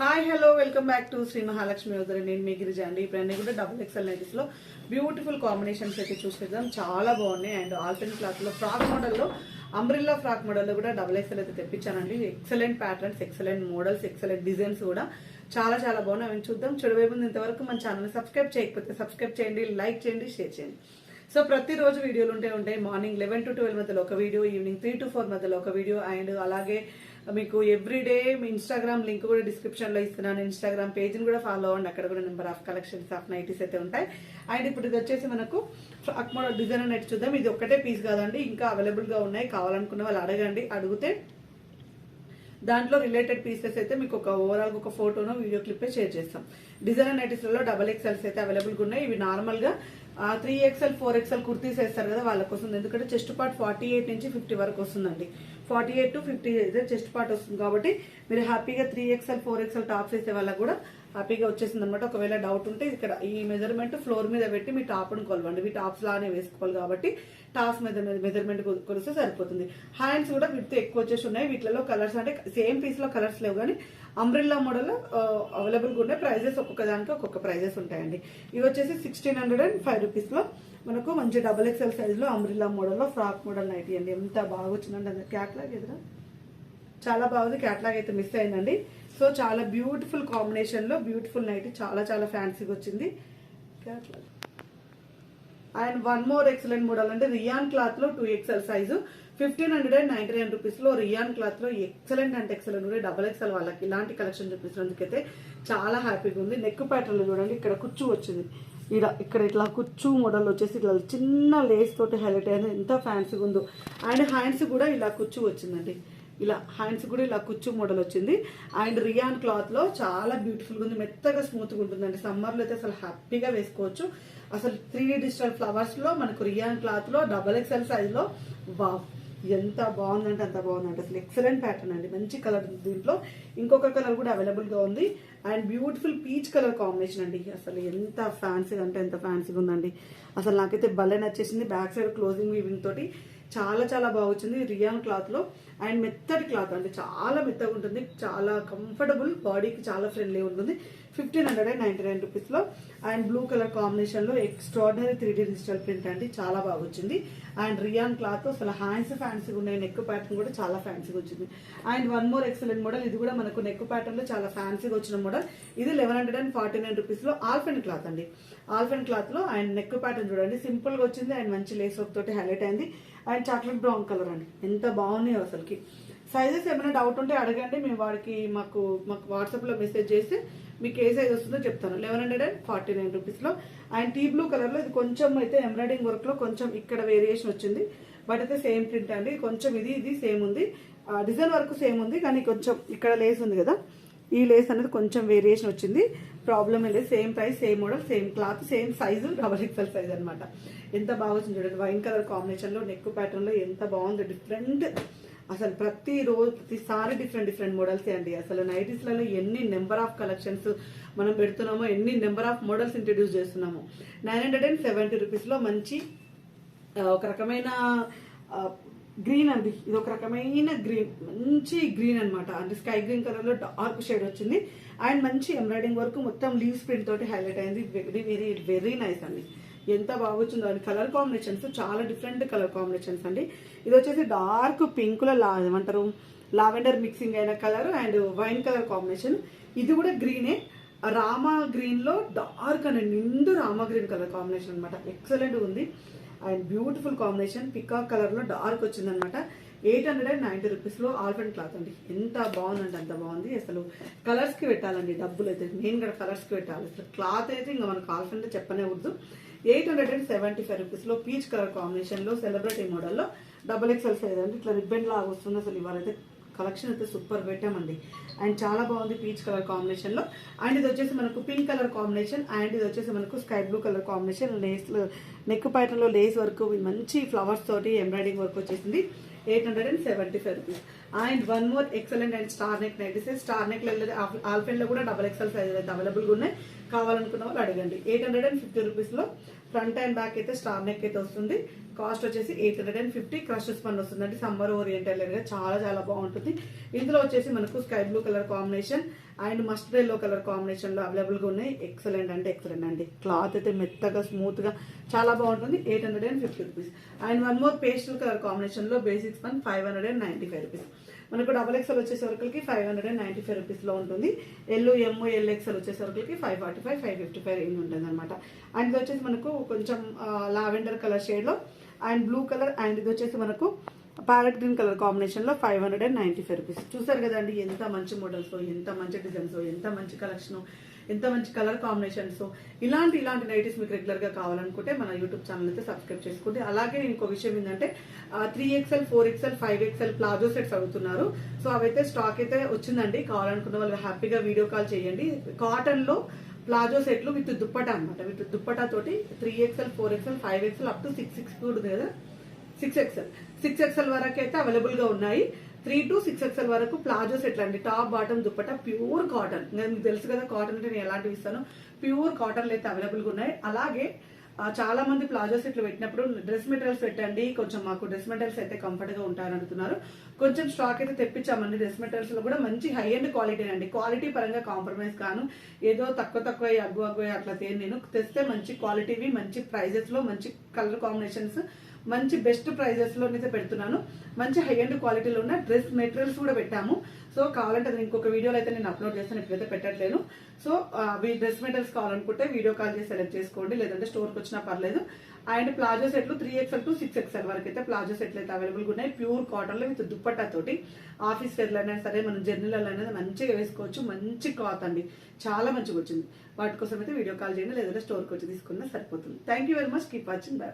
Hi hello welcome back to Shri Mahalakshmi ఉదరి. నేను మీ గిరిజ అండి. ఇప్పుడు అన్ని కూడా డబుల్ ఎక్స్ఎల్ నైటీస్ లో బ్యూటిఫుల్ కాంబినేషన్స్ అయితే చూసేద్దాం. చాలా బాగున్నాయి. అండ్ ఆల్టర్నేట్ క్లాత్ లో ఫ్రాక్ మోడల్లో అంబ్రిల్లా ఫ్రాక్ మోడల్లో కూడా డబుల్ ఎక్స్ఎల్ అయితే తెప్పించానండి. Excellent patterns, excellent models, excellent designs కూడా చాలా చాలా బాగున్నాయి. అవి చూద్దాం. చూడబోయే ముందు ఇంతవరకు మన ఛానల్ సబ్స్క్రైబ్ చేయకపోతే సబ్స్క్రైబ్ చేయండి, లైక్ చేయండి, షేర్ చేయండి. సో ప్రతిరోజు వీడియోలు ఉంటాయి. మార్నింగ్ 11 to 12 మధ్యలో ఒక వీడియో, ఈవినింగ్ 3 to 4 మధ్యలో ఒక వీడియో. అండ్ అలాగే మీకు ఎవ్రీడే మీ ఇన్స్టాగ్రామ్ లింక్ కూడా డిస్క్రిప్షన్ లో ఇస్తున్నాను. ఇన్స్టాగ్రామ్ పేజ్ని కూడా ఫాలో అవ్వండి. అక్కడ కూడా number of collections of nighties అయితే ఉంటాయి. అండ్ ఇప్పుడు ఇది వచ్చేసి మనకు ఫ్రాక్ మోడల్ డిజైన్ నైట్ చూద్దాం. ఇది ఒక్కటే పీస్ కాదండి, ఇంకా అవైలబుల్ గా ఉన్నాయి. కావాలనుకున్న వాళ్ళు అడగండి. అడిగితే దాంట్లో రిలేటెడ్ పీసెస్ అయితే మీకు ఒక ఓవరాల్ ఒక ఫోటోనో వీడియో క్లిప్ షేర్ చేస్తాం. డిజైనర్ నైటీస్లలో డబల్ ఎక్స్ఎల్స్ అయితే అవైలబుల్ గా ఉన్నాయి. ఇవి నార్మల్ గా 3XL 4XL కుర్తీస్ వేస్తారు కదా వాళ్ళ కోసం. ఎందుకంటే చెస్ట్ పార్ట్ 48 నుంచి 50 వరకు వస్తుందండి. 48 to 50 అయితే చెస్ట్ పార్ట్ వస్తుంది. కాబట్టి మీరు హ్యాపీగా 3XL 4XL టాప్స్ వేసే వాళ్ళకి కూడా హ్యాపీగా వచ్చేసింది అనమాట. ఒకవేళ డౌట్ ఉంటే ఇక్కడ ఈ మెజర్మెంట్ ఫ్లోర్ మీద పెట్టి మీ టాప్ను కొలవండి. మీ టాప్స్ లానే వేసుకోవాలి కాబట్టి టాప్స్ మెజర్మెంట్ కొలిస్తే సరిపోతుంది. హ్యాండ్స్ కూడా వీటితో ఎక్కువ వచ్చేసి ఉన్నాయి. వీటిలో కలర్స్ అంటే సేమ్ పీస్ లో కలర్స్ లేవు, కానీ అంబ్రిల్లా మోడల్ అవైలబుల్ గా ఉన్నాయి. ప్రైజెస్ ఒక్కొక్క దానికి ఒక్కొక్క ప్రైజెస్ ఉంటాయండి. ఇవి వచ్చేసి 1605 రూపీస్ లో మనకు మంచి డబల్ ఎక్స్ఎల్ సైజ్ లో అంబ్రిల్లా మోడల్ లో ఫ్రాక్ మోడల్ నైటీ అండి. ఎంత బాగా వచ్చిందండి. క్యాట్లాగ్ ఎదురా చాలా బాగుంది. క్యాట్లాగ్ అయితే మిస్ అయిందండి. సో చాలా బ్యూటిఫుల్ కాంబినేషన్ లో బ్యూటిఫుల్ నైటీ, చాలా చాలా ఫ్యాన్సీగా వచ్చింది catalogue. And one more excellent model అంటే రియాన్ క్లాత్ లో 2XL సైజు 1599 రూపీస్ లో రియాన్ క్లాత్ లో ఎక్సలెంట్ అంటే ఎక్సలెంట్ ఉంది. డబల్ ఎక్స్ఎల్ వాళ్ళకి ఇలాంటి కలెక్షన్ చూపించినందుకైతే చాలా హ్యాపీగా ఉంది. నెక్ ప్యాటర్న్ చూడండి, ఇక్కడ కుచ్చు వచ్చింది. ఇక్కడ ఇట్లా కుచ్చు మోడల్ వచ్చేసి ఇట్లా చిన్న లేస్ తోటి హైలైట్ అయింది. ఎంత ఫ్యాన్సీగా ఉందో. అండ్ హ్యాండ్స్ కూడా ఇలా కుచ్చు వచ్చిందండి. ఇలా హ్యాండ్స్ కూడా ఇలా కుచ్చు మోడల్ వచ్చింది. అండ్ రియాన్ క్లాత్ లో చాలా బ్యూటిఫుల్ గా ఉంది. మెత్తగా స్మూత్ గా ఉంటుందండి. సమ్మర్ లో అయితే అసలు హ్యాపీగా వేసుకోవచ్చు. అసలు 3D డిజిటల్ ఫ్లవర్స్ లో మనకు రియాన్ క్లాత్ లో డబల్ ఎక్స్ఎల్ సైజ్ లో వావ్ ఎంత బాగుందంటే అంత బాగుందంటే అసలు ఎక్సలెంట్ ప్యాటర్న్ అండి. మంచి కలర్. దీంట్లో ఇంకొక కలర్ కూడా అవైలబుల్ గా ఉంది. And beautiful peach colour combination అండి. అసలు ఎంత ఫ్యాన్సీగా అంటే ఎంత ఫ్యాన్సీగా ఉందండి. అసలు నాకైతే భలే నచ్చేసింది. బ్యాక్ సైడ్ క్లోజింగ్ వీవింగ్ తోటి చాలా చాలా బాగా వచ్చింది రియాన్ క్లాత్ లో. అండ్ మెత్తటి క్లాత్ అంటే చాలా మెత్తగా ఉంటుంది. చాలా కంఫర్టబుల్, బాడీకి చాలా ఫ్రెండ్లీ ఉంటుంది. 1599 రూపీస్ లో. అండ్ బ్లూ కలర్ కాంబినేషన్ లో ఎక్స్ట్రాడినరీ 3D డిజిటల్ ప్రింట్ అండి. చాలా బాగా వచ్చింది. అండ్ రియాన్ క్లాత్ అసలు హ్యాండ్స్ ఫ్యాన్సీగా ఉన్నాయి. నెక్ ప్యాటర్న్ కూడా చాలా ఫ్యాన్సీగా వచ్చింది. And one more excellent model. ఇది కూడా మనకు నెక్ ప్యాటర్న్ లో చాలా ఫ్యాన్సీగా వచ్చిన మోడల్. ఇది 1149 రూపీస్ లో ఆల్ఫెన్ క్లాత్ అండి. ఆల్ఫెన్ క్లాత్ లో అండ్ నెక్ ప్యాటర్న్ చూడండి సింపుల్ గా వచ్చింది. అండ్ మంచి లేస్ వర్క్ తోటి హైలైట్ అయింది. అండ్ చాక్లెట్ బ్రౌన్ కలర్ అండి. ఎంత బాగున్నాయో అసలుకి. సైజెస్ ఏమైనా డౌట్ ఉంటే అడగండి. మేము వాడికి మాకు వాట్సాప్ లో మెసేజ్ చేస్తే మీకు ఏ సైజ్ వస్తుందో చెప్తాను. 1149 రూపీస్ లో. అండ్ టీ బ్లూ కలర్ లో ఇది కొంచెం అయితే ఎంబ్రాయిడింగ్ వర్క్ లో కొంచెం ఇక్కడ వేరియేషన్ వచ్చింది. బట్ అయితే సేమ్ ప్రింట్ అండి. కొంచెం ఇది సేమ్ ఉంది. డిజైన్ వర్క్ సేమ్ ఉంది, కానీ కొంచెం ఇక్కడ లేస్ ఉంది కదా, ఈ లేస్ అనేది కొంచెం వేరియేషన్ వచ్చింది. ప్రాబ్లం లేదు. Same price, same model, same cloth, same size, double XL size అనమాట. ఎంత బాగా వచ్చింది చూడండి. వైన్ కలర్ కాంబినేషన్ లో నెక్ ప్యాటర్న్ లో ఎంత బాగుంది. డిఫరెంట్ అసలు ప్రతిసారి డిఫరెంట్ మోడల్స్ అండి. అసలు నైటీస్ లలో ఎన్ని నెంబర్ ఆఫ్ కలెక్షన్స్ మనం పెడుతున్నామో, ఎన్ని నెంబర్ ఆఫ్ మోడల్స్ ఇంట్రడ్యూస్ చేస్తున్నాము. 970 రూపీస్ లో మంచి ఒక రకమైన గ్రీన్ అండి. ఇది ఒక రకమైన గ్రీన్, మంచి గ్రీన్ అనమాట. అంటే స్కై గ్రీన్ కలర్ లో డార్క్ షేడ్ వచ్చింది. అండ్ మంచి ఎంబ్రాయిడింగ్ వర్క్ మొత్తం లీవ్స్ ప్రింట్ తోటి హైలైట్ అయింది. వెరీ వెరీ వెరీ నైస్ అండి. ఎంత బాగొచ్చిందో. అండి కలర్ కాంబినేషన్స్ చాలా డిఫరెంట్ కలర్ కాంబినేషన్స్ అండి. ఇది వచ్చేసి డార్క్ పింక్ లో ఏమంటారు లావెండర్ మిక్సింగ్ అయిన colour and wine colour combination. ఇది కూడా గ్రీనే, రామా గ్రీన్ లో డార్క్ అండ్ నిండు రామా గ్రీన్ కలర్ కాంబినేషన్ అనమాట. ఎక్సలెంట్ ఉంది. And beautiful combination peacock colour లో డార్క్ వచ్చింది అనమాట. 890 రూపీస్ లో ఆల్ఫెన్ క్లాత్ అండి. ఎంత బాగుందంటే అంత బాగుంది. అసలు కలర్స్ కి పెట్టాలండి డబ్బులు అయితే. మెయిన్ గా కలర్స్ కి పెట్టాలి. అసలు క్లాత్ అయితే ఇంకా మనకు ఆల్ఫెన్ చెప్పనే వద్దు. 875 రూపీస్ లో పీచ్ కలర్ కాంబినేషన్ లో సెలబ్రిటీ మోడల్ లో డబల్ ఎక్స్ఎల్ సైజ్ అండి. ఇట్లా రిబ్బన్ లాగా వస్తుంది. అసలు ఇవాళైతే కలెక్షన్ అయితే సూపర్ పెట్టామండి. అండ్ చాలా బాగుంది పీచ్ కలర్ కాంబినేషన్ లో. అండ్ ఇది వచ్చేసి మనకు పింక్ కలర్ కాంబినేషన్. అండ్ ఇది వచ్చేసి మనకు sky blue colour combination. Lace neck pattern లో లేస్ వర్క్, మంచి ఫ్లవర్స్ తోటి ఎంబ్రాయిడింగ్ వర్క్ వచ్చేసింది. 875 rupees. And one more excellent and star neck nighties. Star neck ఆల్ఫెన్ లో కూడా డబల్ ఎక్స్ఎల్ సైజ్ అయితే అవైలబుల్ గా ఉన్నాయి. కావాలనుకున్న వాళ్ళు అడగండి. 850 రూపీస్ లో ఫ్రంట్ అండ్ బ్యాక్ అయితే స్టార్ నెక్ అయితే వస్తుంది. కాస్ట్ వచ్చేసి 850. క్రష్ స్పన్ వస్తుందండి. సమ్మర్ ఓరియంటల్ గా చాలా చాలా బాగుంటుంది. ఇందులో వచ్చేసి మనకు sky blue colour combination and mustard yellow colour combination లో అవైలబుల్ గా ఉన్నాయి. ఎక్సలెంట్ అంటే ఎక్సలెంట్ అండి. క్లాత్ అయితే మెత్తగా స్మూత్ గా చాలా బాగుంటుంది. 850 rupees. And one more pastel colour combination లో బేసిక్ స్పన్ 595 రూపీస్. మనకు XXL వచ్చేసే వరకు 595 రూపీస్ లో ఉంటుంది. LXL వచ్చేసే వరకు 545, 555 రేంజ్ ఉంటుంది అనమాట. అండ్ ఇది వచ్చేసి మనకు కొంచెం లావెండర్ కలర్ షేడ్ లో అండ్ బ్లూ కలర్ అండ్ ఇది వచ్చేసి మనకు ప్యారెట్ గ్రీన్ కలర్ కాంబినేషన్ లో 595 రూపీస్. చూసారు కదండి ఎంత మంచి మోడల్స్, ఎంత మంచి డిజైన్స్, ఎంత మంచి కలెక్షన్, ఎంత మంచి కలర్ కాంబినేషన్స్. ఇలాంటి నైటీస్ మీకు రెగ్యులర్ గా కావాలనుకుంటే మన యూట్యూబ్ ఛానల్ అయితే సబ్స్క్రైబ్ చేసుకోండి. అలాగే ఇంకో విషయం ఏంటంటే 3XL, 4XL, 5XL palazzo sets అడుగుతున్నారు. సో అవైతే స్టాక్ అయితే వచ్చిందండి. కావాలనుకున్న వాళ్ళు హ్యాపీగా వీడియో కాల్ చేయండి. కాటన్ లో ప్లాజో సెట్లు విత్ దుప్పటా అనమాట. విత్ దుప్పటా తోటి 3XL, 4XL, 5XL up to 6 కూడా ఉంది కదా, 6XL వరకు అయితే అవైలబుల్ గా ఉన్నాయి. 3 to 6XL వరకు ప్లాజో సెట్లు అండి. Top bottom dupatta pure cotton. మీకు తెలుసు కదా కాటన్ అంటే నేను ఎలాంటివి ఇస్తాను. ప్యూర్ కాటన్లు అయితే అవైలబుల్ గా ఉన్నాయి. అలాగే చాలా మంది ప్లాజో సెట్లు పెట్టినప్పుడు డ్రెస్ మెటీరియల్స్ పెట్టండి, కొంచెం మాకు డ్రెస్ మెటీరియల్స్ అయితే కంఫర్ట్ గా ఉంటాయని అంటున్నారు. కొంచెం స్టాక్ అయితే తెప్పించామండి. డ్రెస్ మెటీరియల్స్ లో కూడా మంచి హై అండ్ క్వాలిటీ అండి. క్వాలిటీ పరంగా కాంప్రమైజ్ కాను. ఏదో తక్కువ అగ్గు అట్లా నేను తెస్తే మంచి క్వాలిటీవి, మంచి ప్రైజెస్ లో, మంచి కలర్ కాంబినేషన్స్, మంచి బెస్ట్ ప్రైజెస్ లో అయితే పెడుతున్నాను. మంచి హై అండ్ క్వాలిటీలో ఉన్న డ్రెస్ మెటీరియల్స్ కూడా పెట్టాము. సో కావాలంటే అది ఇంకొక వీడియోలో అయితే నేను అప్లోడ్ చేస్తాను, ఇప్పుడైతే పెట్టట్లేను. సో డ్రెస్ మెటీరియల్స్ కావాలనుకుంటే వీడియో కాల్ చేసి సెలెక్ట్ చేసుకోండి, లేదంటే స్టోర్కి వచ్చినా పర్లేదు. అండ్ ప్లాజో సెట్లు 3XL to 6XL వరకు అయితే ప్లాజో సెట్లు అయితే అవైలబుల్ గా ఉన్నాయి. ప్యూర్ కాటన్ లో విత్ దుప్పట్టా తోటి ఆఫీస్ వేర్లు అయినా సరే, మనం జర్నీలలో అయినా మంచిగా వేసుకోవచ్చు. మంచి క్లాత్ అండి, చాలా మంచిగా వచ్చింది. వాటి కోసం అయితే వీడియో కాల్ చేయండి, లేదంటే స్టోర్కి వచ్చి తీసుకున్నా సరిపోతుంది. Thank you very much. Keep watching. By.